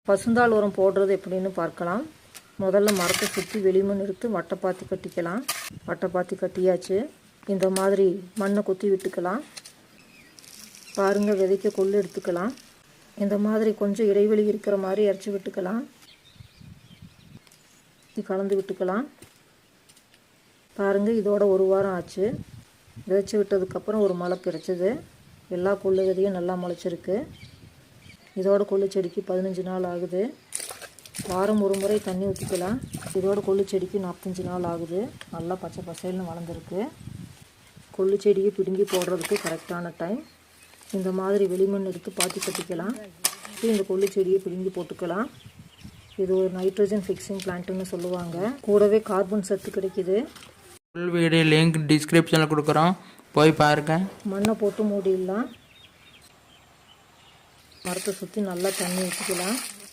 பசுந்தாள் உரம் போடுறது எப்படின்னு பார்க்கலாம். முதல்ல மரத்தை சுற்றி வெளிமண் எடுத்து வட்டைப்பாத்தி கட்டிக்கலாம். வட்டைப்பாத்தி கட்டியாச்சு. இந்த மாதிரி மண்ணை கொத்தி விட்டுக்கலாம். பாருங்கள், விதைக்க கொள்ளு எடுத்துக்கலாம். இந்த மாதிரி கொஞ்சம் இடைவெளி இருக்கிற மாதிரி இறச்சி விட்டுக்கலாம். கலந்து விட்டுக்கலாம். பாருங்கள், இதோட 1 வாரம் ஆச்சு. விதைச்சி விட்டதுக்கப்புறம் ஒரு மழை பிறச்சது. எல்லா கொள்ளு விதையும் நல்லா முளைச்சிருக்கு. இதோட கொள்ளு செடிக்கு 15 நாள் ஆகுது. வாரம் ஒரு முறை தண்ணி ஊற்றிக்கலாம். இதோட கொள்ளு செடிக்கு 45 நாள் ஆகுது. நல்லா பச்சை பசேல்னு வளர்ந்துருக்கு. கொள்ளு செடியை பிடுங்கி போடுறதுக்கு கரெக்டான டைம். இந்த மாதிரி வெளிமண் எடுத்து பாத்தி கட்டிக்கலாம். இந்த கொள்ளு செடியை பிடுங்கி போட்டுக்கலாம். இது ஒரு நைட்ரஜன் ஃபிக்ஸிங் பிளான்ட்டுன்னு சொல்லுவாங்க. கூடவே கார்பன் சத்து கிடைக்குது. ஃபுல் வீடியோ லிங்க் டிஸ்கிரிப்ஷனில் கொடுக்குறோம், போய் பாருங்கள். மண்ணை போட்டு மூடிடலாம். மரத்தை சுற்றி நல்லா தண்ணி ஊற்றிக்கலாம்.